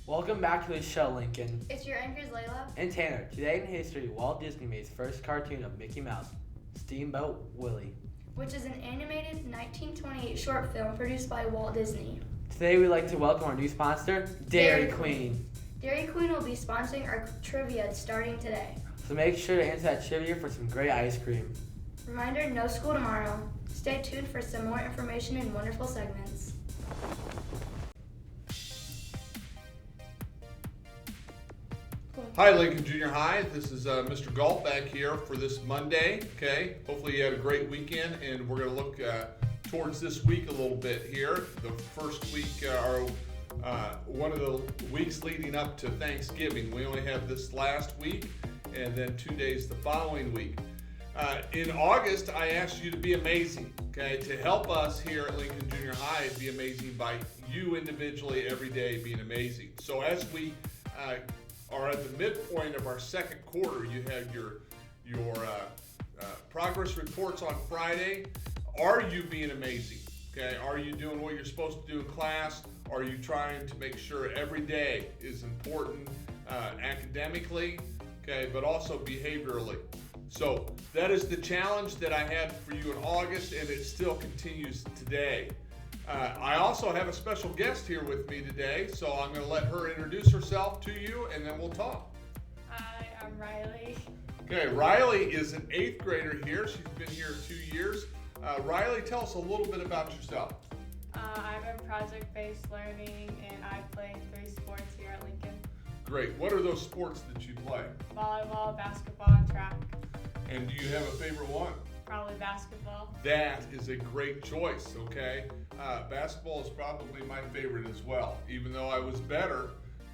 Welcome back to the show, Lincoln. It's your anchors, Layla. And Tanner. Today in history, Walt Disney made his first cartoon of Mickey Mouse, Steamboat Willie, which is an animated 1928 short film produced by Walt Disney. Today we'd like to welcome our new sponsor, Dairy Queen. Dairy Queen will be sponsoring our trivia starting today. So make sure to answer that trivia for some great ice cream. Reminder, no school tomorrow. Stay tuned for some more information and wonderful segments. Hi, Lincoln Junior High. This is Mr. Galt back here for this Monday. Okay, hopefully you had a great weekend, and we're going to look towards this week a little bit here. The first week, one of the weeks leading up to Thanksgiving. We only have this last week, and then 2 days the following week. In August, I asked you to be amazing. Okay, to help us here at Lincoln Junior High be amazing by you individually every day being amazing. So as we are at the midpoint of our second quarter, you have your progress reports on Friday. Are you being amazing? Okay, are you doing what you're supposed to do in class? Are you trying to make sure every day is important academically, okay, but also behaviorally? So that is the challenge that I had for you in August, and it still continues today. I also have a special guest here with me today, so I'm going to let her introduce herself to you, and then we'll talk. Hi, I'm Riley. Okay, Riley is an 8th grader here. She's been here 2 years. Riley, tell us a little bit about yourself. I'm in project-based learning, and I play 3 sports here at Lincoln. Great. What are those sports that you play? Volleyball, basketball, and track. And do you have a favorite one? Probably basketball. That is a great choice, okay? Basketball is probably my favorite as well, even though I was better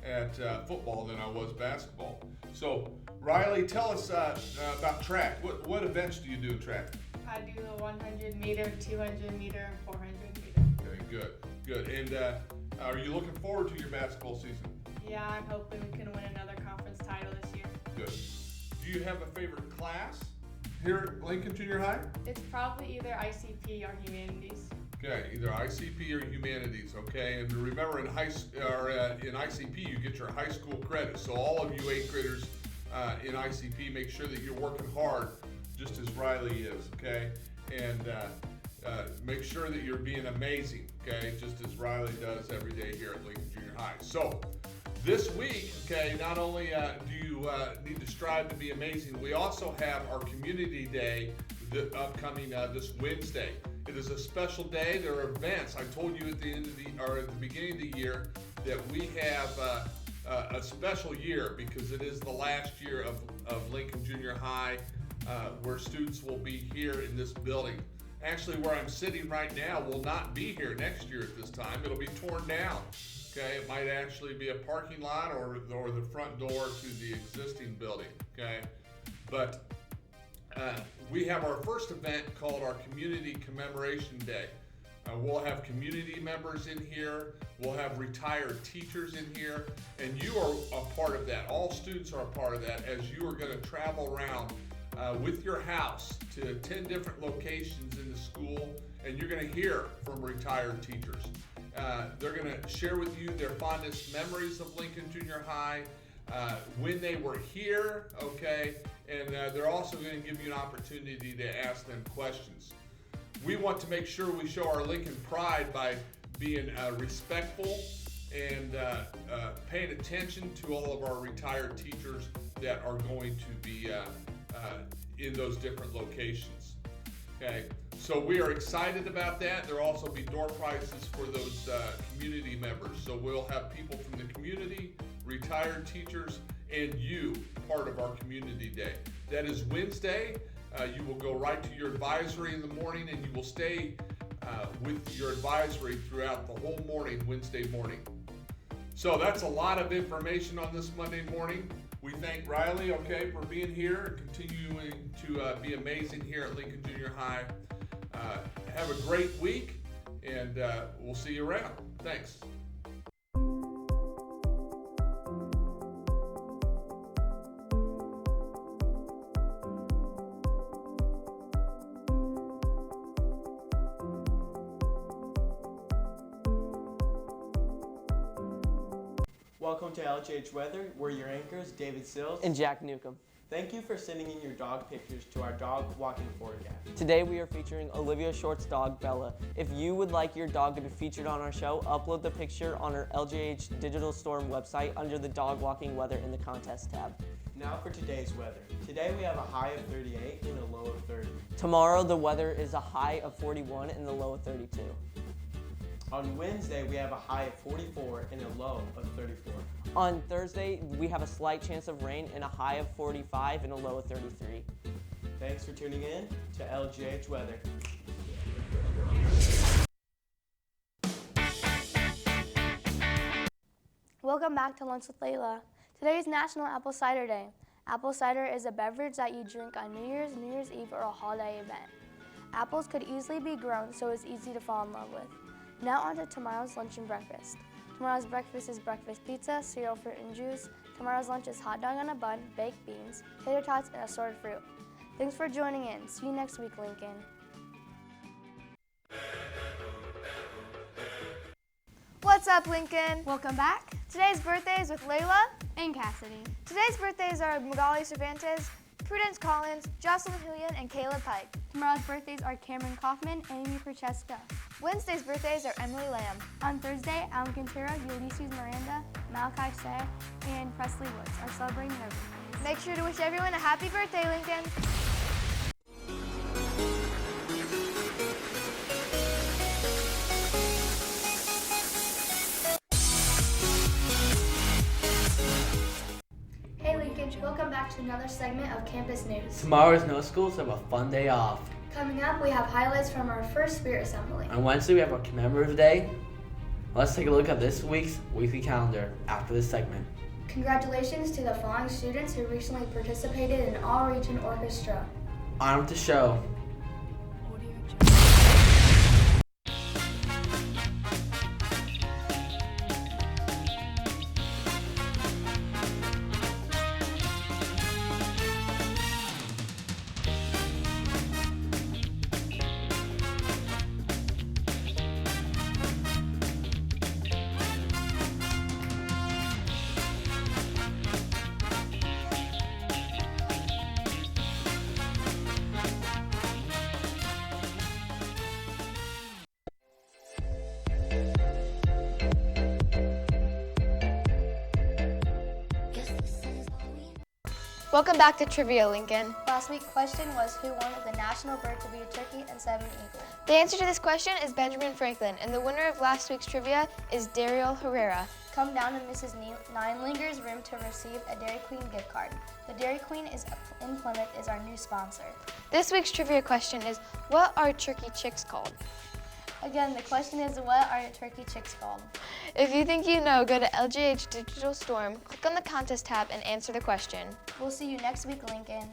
at football than I was basketball. So, Riley, tell us about track. What events do you do in track? I do the 100 meter, 200 meter, and 400 meter. Okay, good. And are you looking forward to your basketball season? Yeah, I'm hoping we can win another conference title this year. Good. Do you have a favorite class here at Lincoln Junior High? It's probably either ICP or humanities. Okay, either ICP or humanities. Okay, and remember in in ICP you get your high school credit. So all of you 8th graders in ICP, make sure that you're working hard, just as Riley is. Okay, and make sure that you're being amazing. Okay, just as Riley does every day here at Lincoln Junior High. So this week, okay, not only do you need to strive to be amazing, we also have our Community Day upcoming this Wednesday. It is a special day. There are events. I told you at the beginning of the year that we have a special year because it is the last year of Lincoln Junior High, where students will be here in this building. Actually, where I'm sitting right now will not be here next year at this time. It'll be torn down. Okay, it might actually be a parking lot or the front door to the existing building. Okay, but we have our first event called our Community Commemoration Day. We'll have community members in here. We'll have retired teachers in here, and you are a part of that. All students are a part of that as you are going to travel around with your house to 10 different locations in the school, and you're going to hear from retired teachers. They're going to share with you their fondest memories of Lincoln Junior High, when they were here, okay, and they're also going to give you an opportunity to ask them questions. We want to make sure we show our Lincoln pride by being respectful and paying attention to all of our retired teachers that are going to be in those different locations. Okay, so we are excited about that. There will also be door prizes for those community members. So we'll have people from the community, retired teachers, and you part of our Community Day. That is Wednesday. You will go right to your advisory in the morning, and you will stay with your advisory throughout the whole morning, Wednesday morning. So that's a lot of information on this Monday morning. We thank Riley, okay, for being here and continuing to be amazing here at Lincoln Junior High. Have a great week, and we'll see you around. Thanks. Welcome to LGH Weather. We're your anchors, David Sills and Jack Newcomb. Thank you for sending in your dog pictures to our dog walking forecast. Today we are featuring Olivia Short's dog, Bella. If you would like your dog to be featured on our show, upload the picture on our LGH Digital Storm website under the dog walking weather in the contest tab. Now for today's weather. Today we have a high of 38 and a low of 30. Tomorrow the weather is a high of 41 and a low of 32. On Wednesday we have a high of 44 and a low of 34. On Thursday we have a slight chance of rain and a high of 45 and a low of 33. Thanks for tuning in to LGH Weather. Welcome back to Lunch with Layla. Today is National Apple Cider Day. Apple cider is a beverage that you drink on New Year's Eve, or a holiday event. Apples could easily be grown, so it's easy to fall in love with. Now on to tomorrow's lunch and breakfast. Tomorrow's breakfast is breakfast pizza, cereal, fruit, and juice. Tomorrow's lunch is hot dog on a bun, baked beans, tater tots, and assorted fruit. Thanks for joining in. See you next week, Lincoln. What's up, Lincoln? Welcome back. Today's birthdays with Layla. And Cassidy. Today's birthdays are Magali Cervantes, Prudence Collins, Jocelyn Julian, and Caleb Pike. Tomorrow's birthdays are Cameron Kaufman and Amy Francesca. Wednesday's birthdays are Emily Lamb. On Thursday, Alan Quintero, Ulysses Miranda, Malachi Say, and Presley Woods are celebrating their birthdays. Make sure to wish everyone a happy birthday, Lincoln. Hey Lincoln, welcome back to another segment of Campus News. Tomorrow is no school, so we have a fun day off. Coming up, we have highlights from our first Spirit Assembly. On Wednesday, we have our Commemorative Day. Let's take a look at this week's weekly calendar after this segment. Congratulations to the following students who recently participated in All-Region Orchestra. On with the show. Welcome back to Trivia, Lincoln. Last week's question was who wanted the national bird to be a turkey and 7 eagle. The answer to this question is Benjamin Franklin, and the winner of last week's trivia is Daryl Herrera. Come down to Mrs. Ninelinger's room to receive a Dairy Queen gift card. The Dairy Queen in Plymouth is our new sponsor. This week's trivia question is, what are turkey chicks called? Again, the question is, what are turkey chicks called? If you think you know, go to LGH Digital Storm, click on the contest tab, and answer the question. We'll see you next week, Lincoln.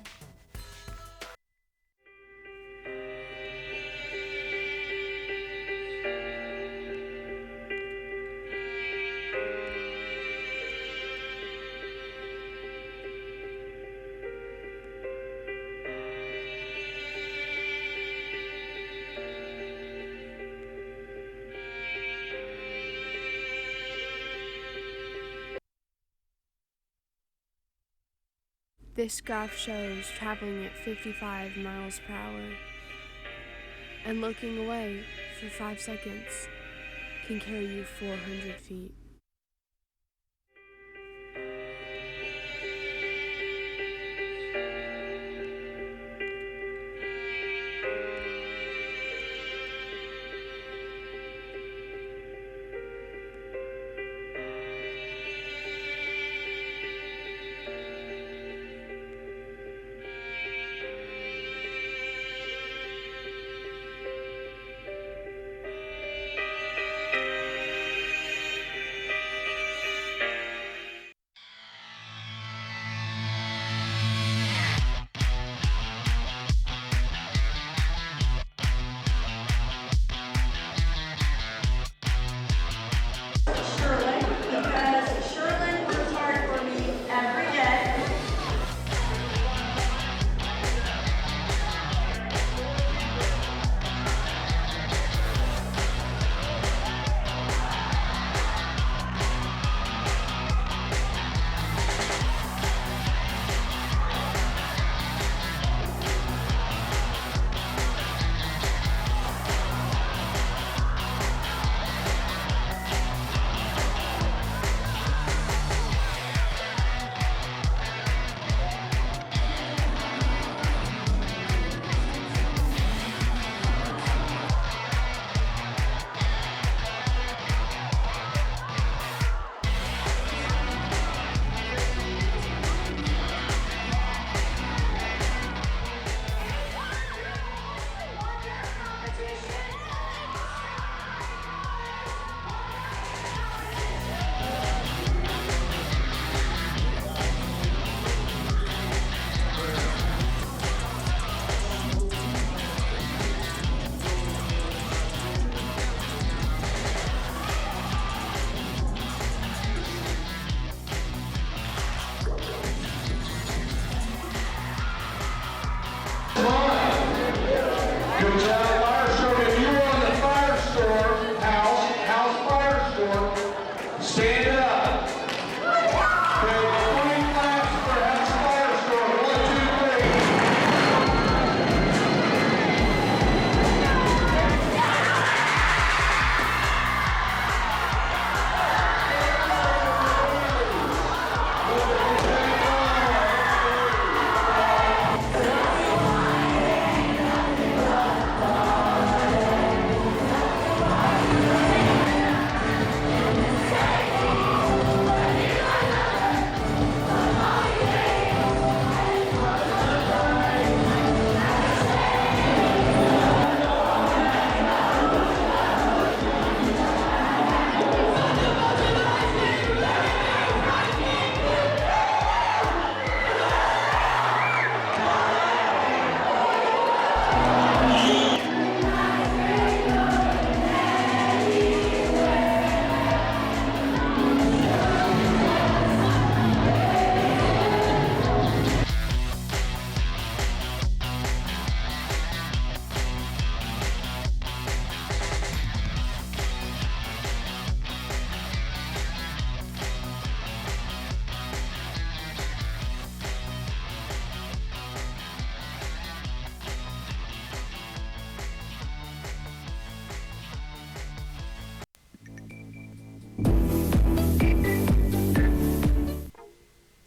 This graph shows traveling at 55 miles per hour, and looking away for 5 seconds can carry you 400 feet.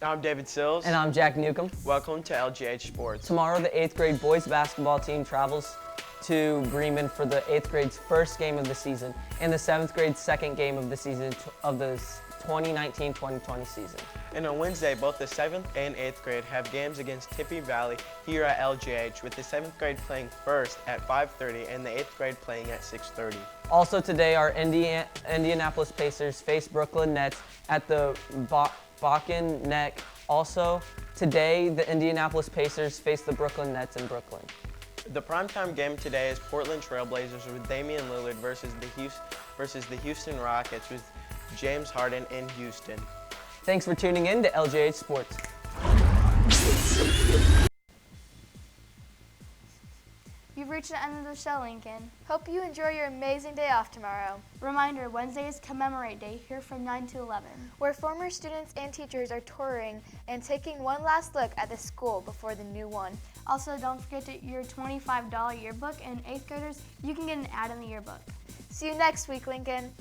I'm David Sills. And I'm Jack Newcomb. Welcome to LGH Sports. Tomorrow, the 8th grade boys basketball team travels to Bremen for the 8th grade's first game of the season and the 7th grade's second game of the season of the 2019-2020 season. And on Wednesday, both the 7th and 8th grade have games against Tippy Valley here at LGH, with the 7th grade playing first at 5:30 and the 8th grade playing at 6:30. Also today, our Indianapolis Pacers face Brooklyn Nets at the Bakken Neck. Also today, the Indianapolis Pacers face the Brooklyn Nets in Brooklyn. The primetime game today is Portland Trailblazers with Damian Lillard versus the Houston Rockets with James Harden in Houston. Thanks for tuning in to LJH Sports. You've reached the end of the show, Lincoln. Hope you enjoy your amazing day off tomorrow, Reminder, Wednesday is Commemorate Day here from 9 to 11. where former students and teachers are touring and taking one last look at the school before the new one. Also, don't forget your $25 yearbook, and 8th graders, you can get an ad in the yearbook. See you next week, Lincoln.